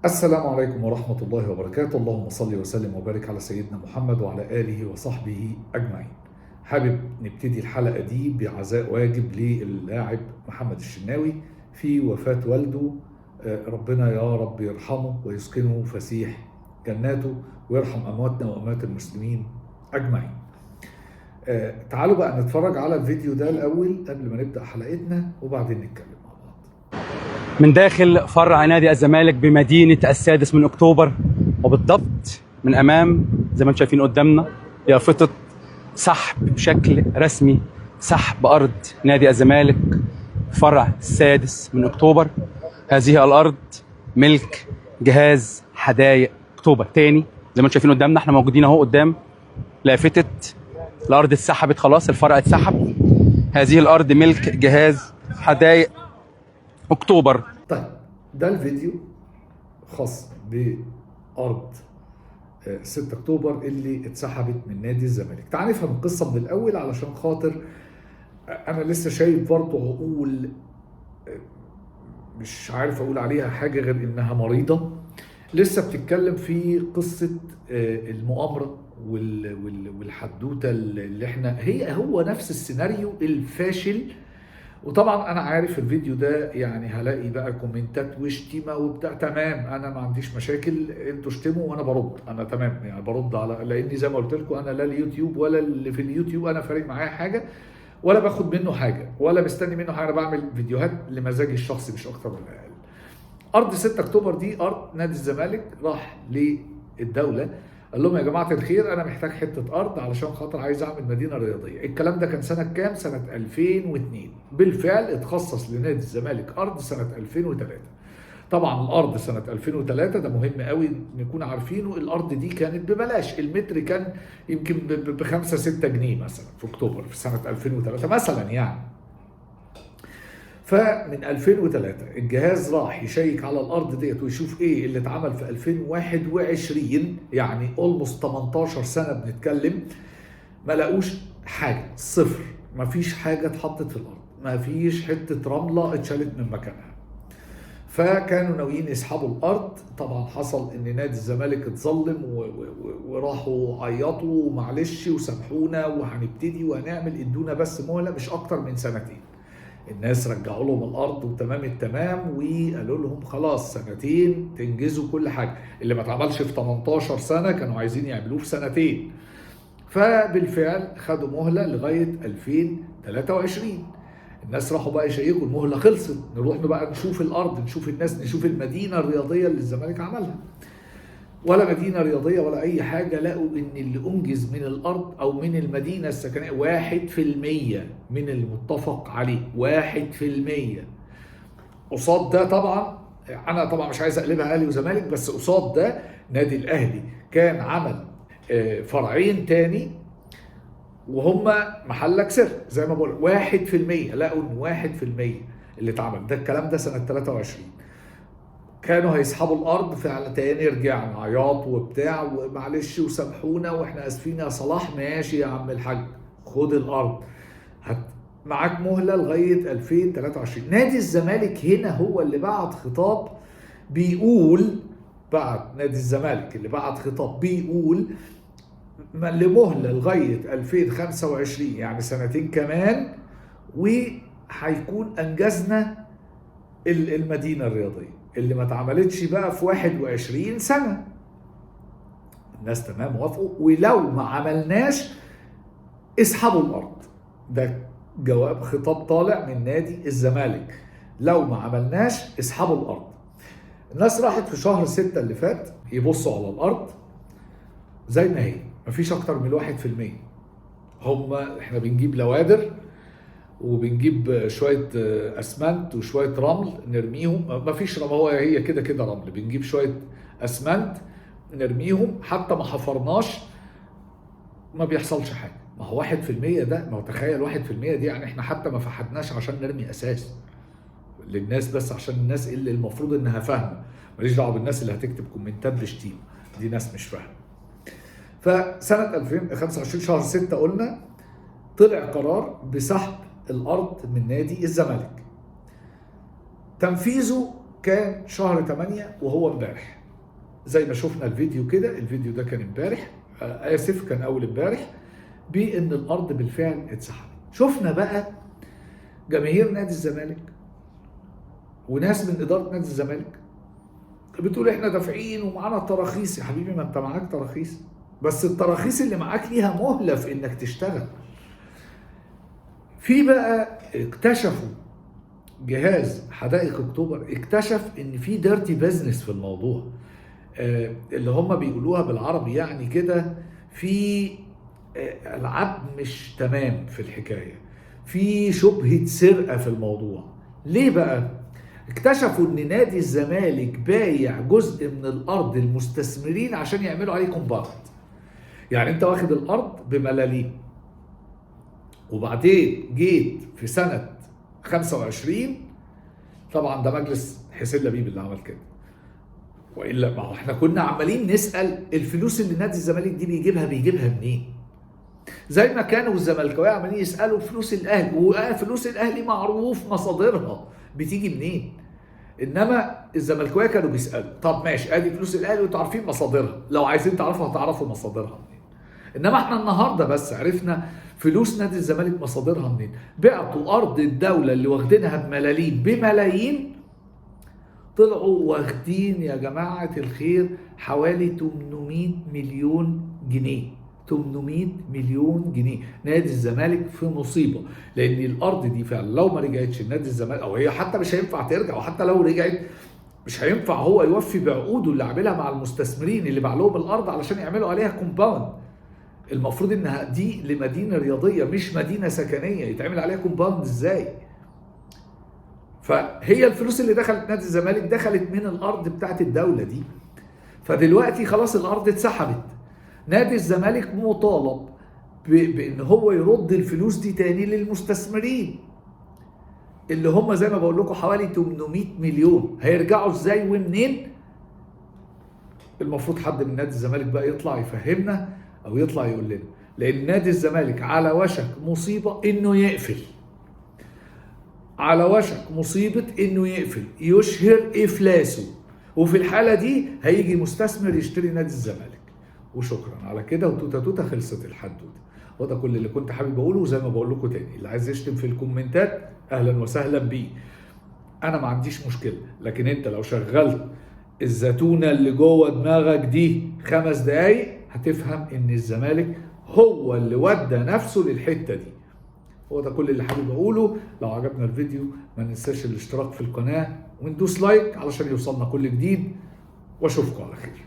السلام عليكم ورحمة الله وبركاته. اللهم صل وسلم وبارك على سيدنا محمد وعلى آله وصحبه أجمعين. حابب نبتدي الحلقة دي بعزاء واجب للاعب محمد الشناوي في وفاة والده. ربنا يا رب يرحمه ويسكنه فسيح جناته ويرحم أمواتنا وأموات المسلمين أجمعين. تعالوا بقى نتفرج على الفيديو ده الأول قبل ما نبدأ حلقتنا وبعدين نتكلم مع بعض. من داخل فرع نادي الزمالك بمدينة 6 أكتوبر، وبالضبط من أمام زي ما انتم شايفين قدامنا يافطة سحب بشكل رسمي، سحب أرض نادي الزمالك فرع 6 أكتوبر. هذه الأرض ملك جهاز حدائق أكتوبر. تاني زي ما انتم شايفين قدامنا، احنا موجودين اهو قدام لافتة الأرض اتسحبت خلاص، الفرع اتسحب. هذه الأرض ملك جهاز حدائق أكتوبر. طيب ده الفيديو خاص بأرض 6 أكتوبر اللي اتسحبت من نادي الزمالك. تعال نفهم القصة من الأول علشان خاطر أنا لسه شايف برضه عقول مش عارف أقول عليها حاجة غير إنها مريضة، لسه بتتكلم في قصة المؤامرة والحدوتة اللي احنا هو نفس السيناريو الفاشل. وطبعا انا عارف الفيديو ده يعني هلاقي بقى كومنتات وشتيمه وبتاع، تمام انا ما عنديش مشاكل، انتوا اشتموا وانا برد، انا تمام يعني برد على، لاني زي ما قلت لكم انا لا اليوتيوب ولا اللي في اليوتيوب انا فارق معايا حاجه ولا باخد منه حاجه ولا مستني منه حاجه، انا بعمل فيديوهات لمزاجي الشخصي مش اكتر ولا اقل. ارض 6 اكتوبر دي ارض نادي الزمالك، راح للدوله قال لهم يا جماعه الخير انا محتاج حته ارض علشان خاطر عايز اعمل مدينه رياضيه. الكلام ده كان سنه كام؟ سنه 2002. بالفعل اتخصص لنادي الزمالك ارض سنه 2003. طبعا الارض سنه 2003 ده مهم قوي نكون عارفينه، الارض دي كانت ببلاش، المتر كان يمكن ب 5 6 جنيه مثلا في اكتوبر في سنه 2003 مثلا يعني. فمن 2003 الجهاز راح يشيك على الارض ديت ويشوف ايه اللي اتعمل في 2021، يعني اولموست 18 سنه بنتكلم، ما لقوش حاجه، صفر، ما فيش حاجه اتحطت في الارض، ما فيش حته رمله اتشالت من مكانها. فكانوا ناويين يسحبوا الارض. طبعا حصل ان نادي الزمالك اتظلم وراحوا عيطوا معلش وسامحونا وهنبتدي وهنعمل، ادونا بس مهله مش اكتر من سنتين. الناس رجعوا لهم الارض وتمام التمام وقالوا لهم خلاص سنتين تنجزوا كل حاجه، اللي ما اتعملش في 18 سنه كانوا عايزين يعملوه في سنتين. فبالفعل خدوا مهله لغايه 2023. الناس راحوا بقى يشيكوا، المهله خلصت، نروح بقى نشوف الارض، نشوف الناس، نشوف المدينه الرياضيه اللي الزمالك عملها. ولا مدينة رياضية ولا أي حاجة، لقوا إن اللي أنجز من الأرض أو من المدينة السكنية 1% من المتفق عليه، 1%. قصاد ده طبعا أنا طبعا مش عايز أقلبها أهلي وزمالك، بس قصاد ده نادي الأهلي كان عمل فرعين تاني وهم محلك سر زي ما بقول، 1% لقوا إن 1% اللي اتعمل ده، الكلام ده سنة 23. كانوا هيسحبوا الارض، فعلا تاني رجعنا عياط وبتاع ومعلش وسامحونا واحنا اسفين يا صلاح، ماشي يا عم الحاج خد الارض، معاك مهله لغايه 2023. نادي الزمالك هنا هو اللي بعت خطاب بيقول، نادي الزمالك اللي بعت خطاب بيقول لمهله لغايه 2025 يعني سنتين كمان، وهيكون انجزنا المدينه الرياضيه اللي ما اتعملتش بقى في 21 سنة. الناس تمام وافقوا، ولو ما عملناش اسحبوا الأرض. ده جواب خطاب طالع من نادي الزمالك، لو ما عملناش اسحبوا الأرض. الناس راحت في شهر 6 اللي فات يبصوا على الأرض زي ما هي، مفيش أكتر من 1%. احنا بنجيب لوادر وبنجيب شويه اسمنت وشويه رمل نرميهم، مفيش رمل، هي كده كده رمل، بنجيب شويه اسمنت نرميهم، حتى ما حفرناش ما بيحصلش حاجه. ما هو 1% ده، ما هو تخيل 1% دي يعني احنا حتى ما فحدناش عشان نرمي اساس للناس، بس عشان الناس اللي المفروض انها فاهمه، ماليش دعوه بالناس اللي هتكتب كومنتات بشتيمه، دي ناس مش فاهمه. فسنه 2025 شهر 6 قلنا طلع قرار بسحب الارض من نادي الزمالك. تنفيذه كان شهر 8 وهو امبارح، زي ما شفنا الفيديو كده. الفيديو ده كان امبارح، اسف كان اول امبارح، بان الارض بالفعل اتسحبت. شفنا بقى جماهير نادي الزمالك وناس من اداره نادي الزمالك بتقول احنا دافعين ومعانا تراخيص. يا حبيبي ما انت معاك تراخيص، بس التراخيص اللي معاك ليها مهله في انك تشتغل. في بقى اكتشفوا جهاز حدائق اكتوبر، اكتشف ان في ديرتي بيزنس في الموضوع، اللي هم بيقولوها بالعربي يعني كده، في العاب مش تمام في الحكايه، في شبهه سرقه في الموضوع. ليه بقى؟ اكتشفوا ان نادي الزمالك بايع جزء من الارض المستثمرين عشان يعملوا عليه كومباوند. يعني انت واخد الارض بملاليم، وبعدين جيت في سنه 25، طبعا ده مجلس حسين لبيب اللي عمل كده، والا ما احنا كنا عمالين نسال الفلوس اللي نادي الزمالك دي بيجيبها منين؟ زي ما كانوا الزملكاويه عمالين يسالوا فلوس الاهلي، وفلوس الاهلي معروف مصادرها بتيجي منين. انما الزملكاويه كانوا بيسالوا طب ماشي ادي فلوس الاهلي وانتوا عارفين مصادرها، لو عايزين تعرفوا هتعرفوا مصادرها منين. انما احنا النهارده بس عرفنا فلوس نادي الزمالك مصادرها منين. بعتوا ارض الدوله اللي واخدينها بملاليم بملايين، طلعوا واخدين يا جماعه الخير حوالي 800 مليون جنيه. 800 مليون جنيه. نادي الزمالك في مصيبه، لان الارض دي فعلا لو ما رجعتش لنادي الزمالك، او هي حتى مش هينفع ترجع، وحتى لو رجعت مش هينفع هو يوفي بعقوده اللي عاملها مع المستثمرين اللي باع لهم الارض علشان يعملوا عليها كومباوند. المفروض انها دي لمدينه رياضيه مش مدينه سكنيه، يتعمل عليها كومباوند ازاي؟ فهي الفلوس اللي دخلت نادي الزمالك دخلت من الارض بتاعت الدوله دي. فدلوقتي خلاص الارض اتسحبت. نادي الزمالك مطالب بان هو يرد الفلوس دي تاني للمستثمرين اللي هم زي ما بقول لكم حوالي 800 مليون. هيرجعوا ازاي ومنين؟ المفروض حد من نادي الزمالك بقى يطلع يفهمنا او يطلع يقول لنا، لان نادي الزمالك على وشك مصيبه انه يقفل، على وشك مصيبه انه يقفل، يشهر افلاسه، وفي الحاله دي هيجي مستثمر يشتري نادي الزمالك. وشكرا على كده، وتوته توته خلصت الحدوته. وده كل اللي كنت حابب اقوله. وزي ما بقول لكم تاني، اللي عايز يشتم في الكومنتات اهلا وسهلا بيه، انا ما عنديش مشكله. لكن انت لو شغلت الزتونه اللي جوه دماغك دي 5 دقايق هتفهم ان الزمالك هو اللي ودى نفسه للحته دي. هو ده كل اللي حابب اقوله. لو عجبنا الفيديو ما ننساش الاشتراك في القناه وندوس لايك علشان يوصلنا كل جديد، واشوفكم على خير.